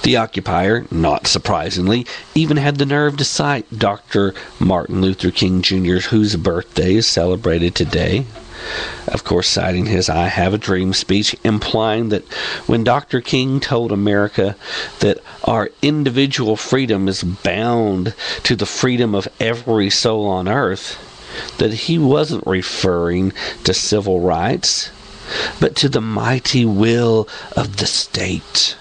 The occupier, not surprisingly, even had the nerve to cite Dr. Martin Luther King Jr., whose birthday is celebrated today. Of course, citing his I Have a Dream speech, implying that when Dr. King told America that our individual freedom is bound to the freedom of every soul on earth, that he wasn't referring to civil rights, but to the mighty will of the state.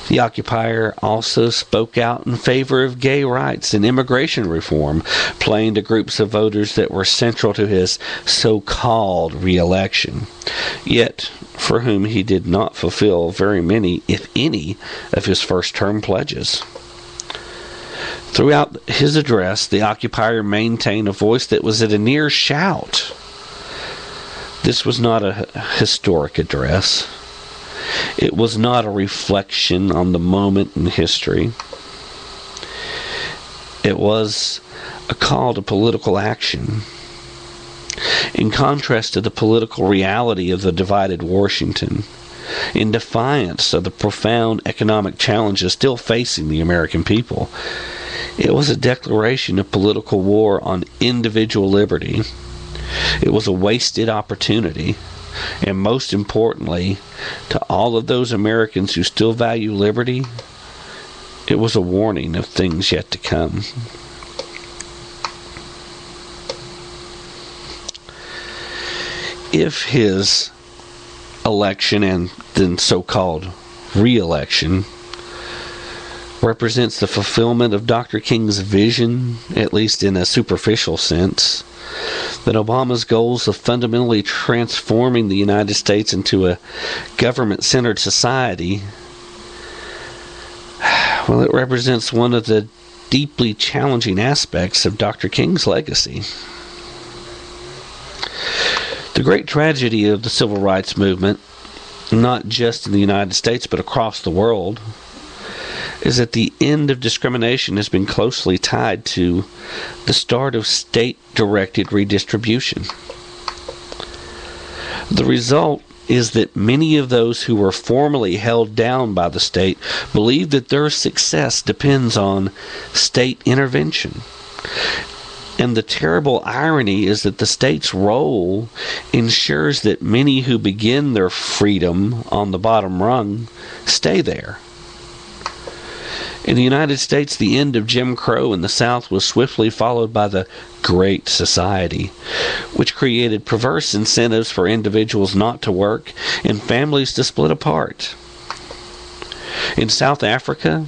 The occupier also spoke out in favor of gay rights and immigration reform, playing to groups of voters that were central to his so-called re-election, yet for whom he did not fulfill very many, if any, of his first-term pledges. Throughout his address, the occupier maintained a voice that was at a near shout. This was not a historic address. It was not a reflection on the moment in history. It was a call to political action. In contrast to the political reality of the divided Washington, in defiance of the profound economic challenges still facing the American people, it was a declaration of political war on individual liberty. It was a wasted opportunity. And most importantly, to all of those Americans who still value liberty, it was a warning of things yet to come. If his election and then so-called re-election represents the fulfillment of Dr. King's vision, at least in a superficial sense, that Obama's goals of fundamentally transforming the United States into a government-centered society, well, it represents one of the deeply challenging aspects of Dr. King's legacy. The great tragedy of the civil rights movement, not just in the United States but across the world, is that the end of discrimination has been closely tied to the start of state-directed redistribution. The result is that many of those who were formerly held down by the state believe that their success depends on state intervention. And the terrible irony is that the state's role ensures that many who begin their freedom on the bottom rung stay there. In the United States, the end of Jim Crow in the South was swiftly followed by the Great Society, which created perverse incentives for individuals not to work and families to split apart. In South Africa,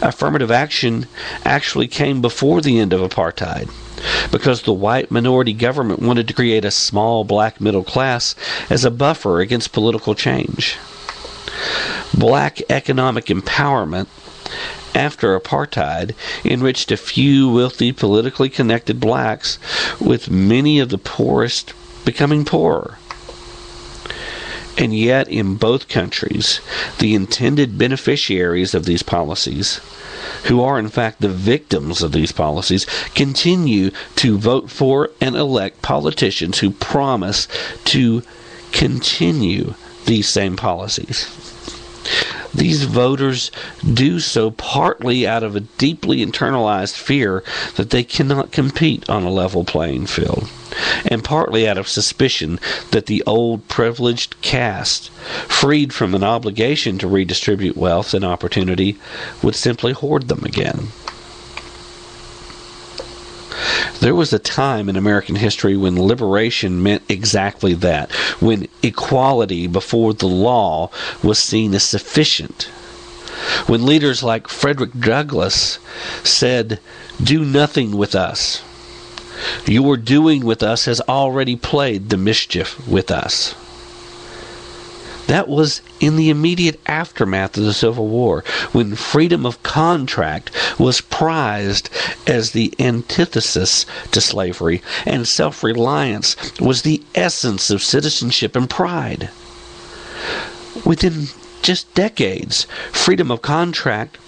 affirmative action actually came before the end of apartheid, because the white minority government wanted to create a small black middle class as a buffer against political change. Black economic empowerment after apartheid enriched a few wealthy, politically connected blacks, with many of the poorest becoming poorer. And yet, in both countries, the intended beneficiaries of these policies, who are in fact the victims of these policies, continue to vote for and elect politicians who promise to continue these same policies. These voters do so partly out of a deeply internalized fear that they cannot compete on a level playing field, and partly out of suspicion that the old privileged caste, freed from an obligation to redistribute wealth and opportunity, would simply hoard them again. There was a time in American history when liberation meant exactly that, when equality before the law was seen as sufficient. When leaders like Frederick Douglass said, "Do nothing with us. Your doing with us has already played the mischief with us." That was in the immediate aftermath of the Civil War, when freedom of contract was prized as the antithesis to slavery, and self-reliance was the essence of citizenship and pride. Within just decades, freedom of contract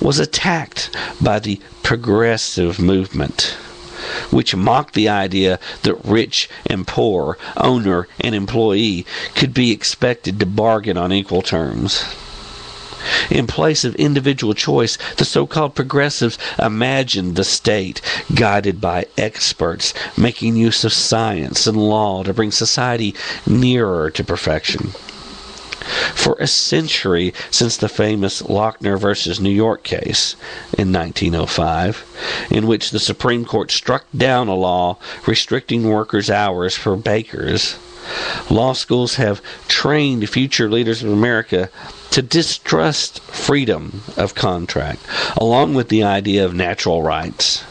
was attacked by the progressive movement, which mocked the idea that rich and poor, owner and employee, could be expected to bargain on equal terms. In place of individual choice, the so-called progressives imagined the state guided by experts, making use of science and law to bring society nearer to perfection. For a century, since the famous Lochner versus New York case in 1905, in which the Supreme Court struck down a law restricting workers' hours for bakers, law schools have trained future leaders of America to distrust freedom of contract, along with the idea of natural rights.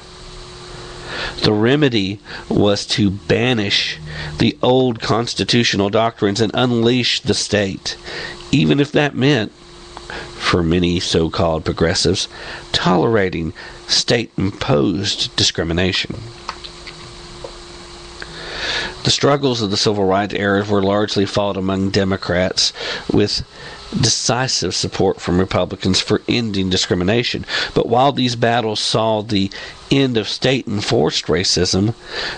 The remedy was to banish the old constitutional doctrines and unleash the state, even if that meant, for many so-called progressives, tolerating state-imposed discrimination. The struggles of the civil rights era were largely fought among Democrats, with decisive support from Republicans for ending discrimination. But while these battles saw the end of state-enforced racism,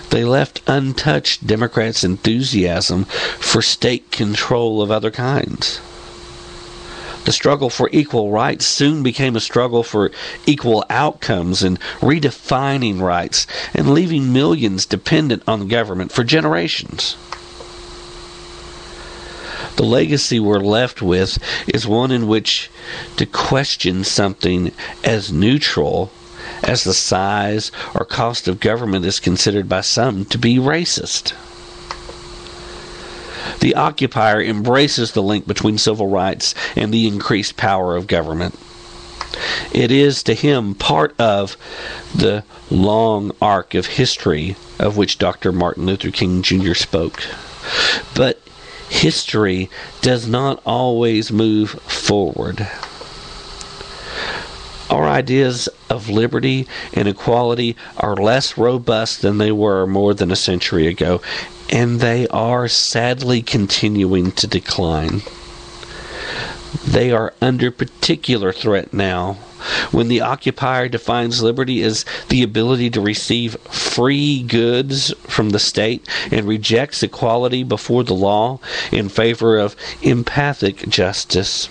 they left untouched Democrats' enthusiasm for state control of other kinds. The struggle for equal rights soon became a struggle for equal outcomes and redefining rights and leaving millions dependent on the government for generations. The legacy we're left with is one in which to question something as neutral as the size or cost of government is considered by some to be racist. The occupier embraces the link between civil rights and the increased power of government. It is to him part of the long arc of history of which Dr. Martin Luther King Jr. spoke. But history does not always move forward. Our ideas of liberty and equality are less robust than they were more than a century ago, and they are sadly continuing to decline. They are under particular threat now, when the occupier defines liberty as the ability to receive free goods from the state and rejects equality before the law in favor of empathic justice.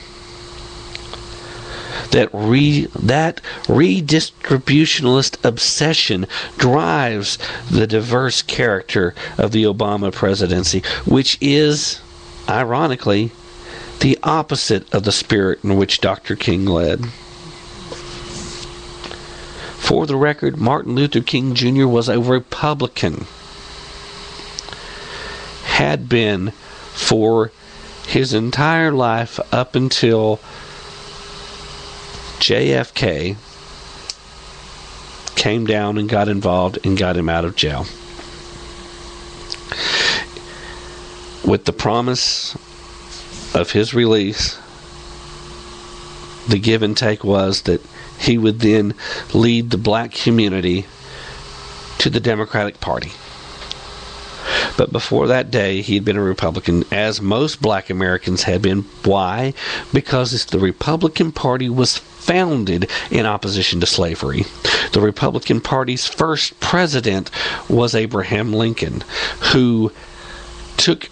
That redistributionalist obsession drives the diverse character of the Obama presidency, which is, ironically, the opposite of the spirit in which Dr. King led. For the record, Martin Luther King Jr. was a Republican. Had been for his entire life up until JFK came down and got involved and got him out of jail. With the promise of his release, the give and take was that he would then lead the black community to the Democratic Party. But before that day, he had been a Republican, as most black Americans had been. Why? Because the Republican Party was founded in opposition to slavery. The Republican Party's first president was Abraham Lincoln, who took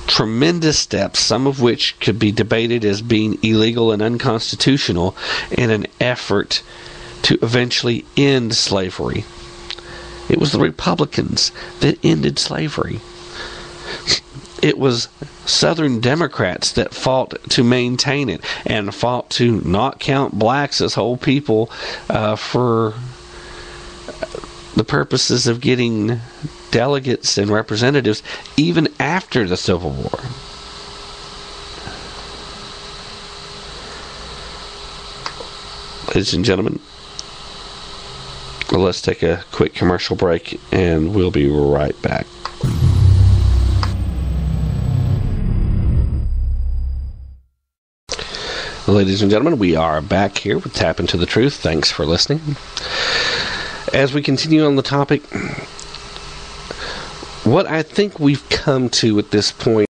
tremendous steps, some of which could be debated as being illegal and unconstitutional, in an effort to eventually end slavery. It was the Republicans that ended slavery. It was Southern Democrats that fought to maintain it and fought to not count blacks as whole people for the purposes of getting delegates and representatives even after the Civil War. Ladies and gentlemen, let's take a quick commercial break and we'll be right back. Ladies and gentlemen, we are back here with Tap Into the Truth. Thanks for listening. As we continue on the topic, what I think we've come to at this point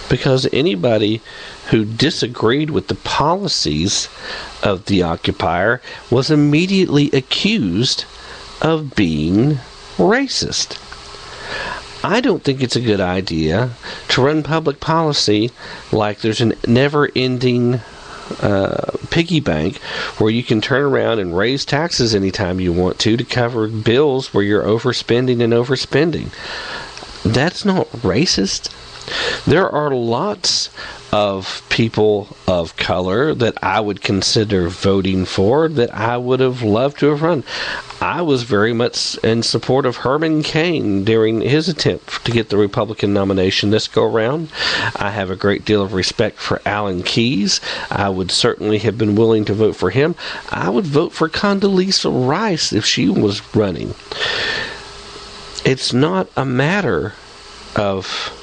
because anybody who disagreed with the policies of the occupier was immediately accused of being racist. I don't think it's a good idea to run public policy like there's a never-ending piggy bank where you can turn around and raise taxes anytime you want to cover bills where you're overspending and overspending. That's not racist. There are lots of people of color that I would consider voting for that I would have loved to have run. I was very much in support of Herman Cain during his attempt to get the Republican nomination this go around. I have a great deal of respect for Alan Keyes. I would certainly have been willing to vote for him. I would vote for Condoleezza Rice if she was running. It's not a matter of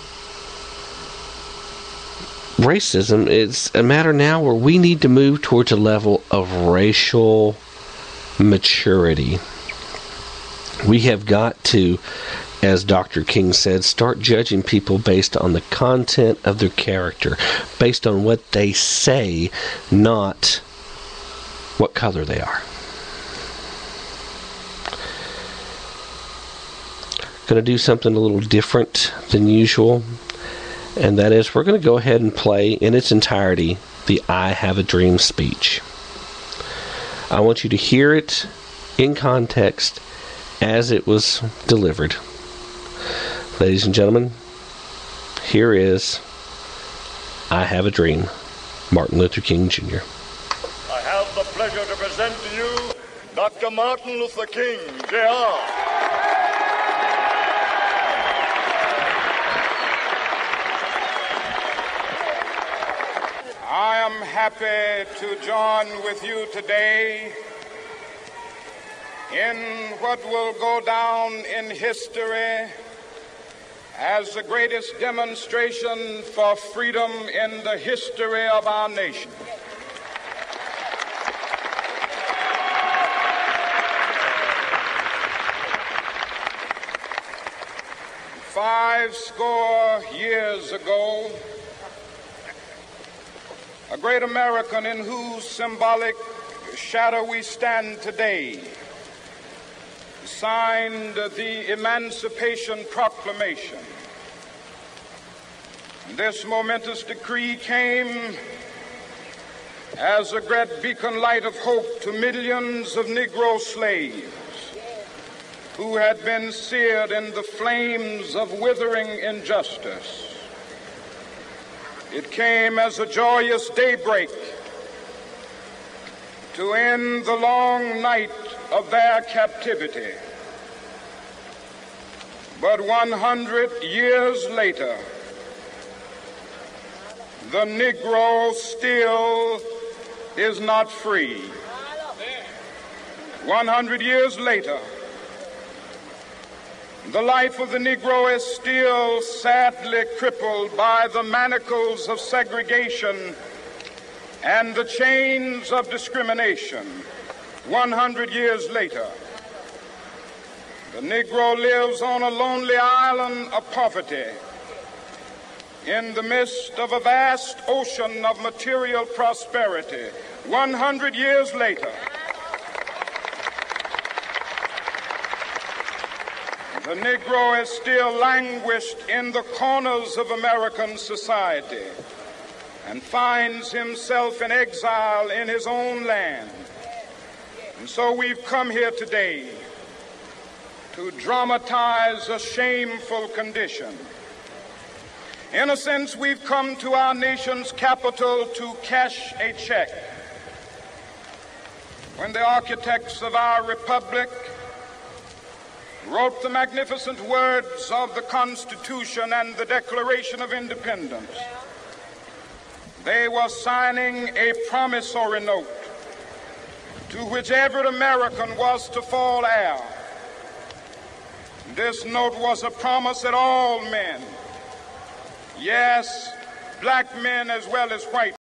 racism. It's a matter now where we need to move towards a level of racial maturity. We have got to, as Dr. King said, start judging people based on the content of their character, based on what they say, not what color they are. Going to do something a little different than usual, and that is we're going to go ahead and play in its entirety the I Have a Dream speech. I want you to hear it in context as it was delivered. Ladies and gentlemen, here is I Have a Dream, Martin Luther King Jr. I have the pleasure to present to you Dr. Martin Luther King, Jr. I am happy to join with you today in what will go down in history as the greatest demonstration for freedom in the history of our nation. Five score years ago, a great American in whose symbolic shadow we stand today signed the Emancipation Proclamation. This momentous decree came as a great beacon light of hope to millions of Negro slaves who had been seared in the flames of withering injustice. It came as a joyous daybreak to end the long night of their captivity. But 100 years later, the Negro still is not free. 100 years later, the life of the Negro is still sadly crippled by the manacles of segregation and the chains of discrimination. 100 years later, the Negro lives on a lonely island of poverty in the midst of a vast ocean of material prosperity. 100 years later, the Negro is still languished in the corners of American society and finds himself in exile in his own land. And so we've come here today to dramatize a shameful condition. In a sense, we've come to our nation's capital to cash a check. When the architects of our republic wrote the magnificent words of the Constitution and the Declaration of Independence, they were signing a promissory note to which every American was to fall heir. This note was a promise that all men, yes, black men as well as white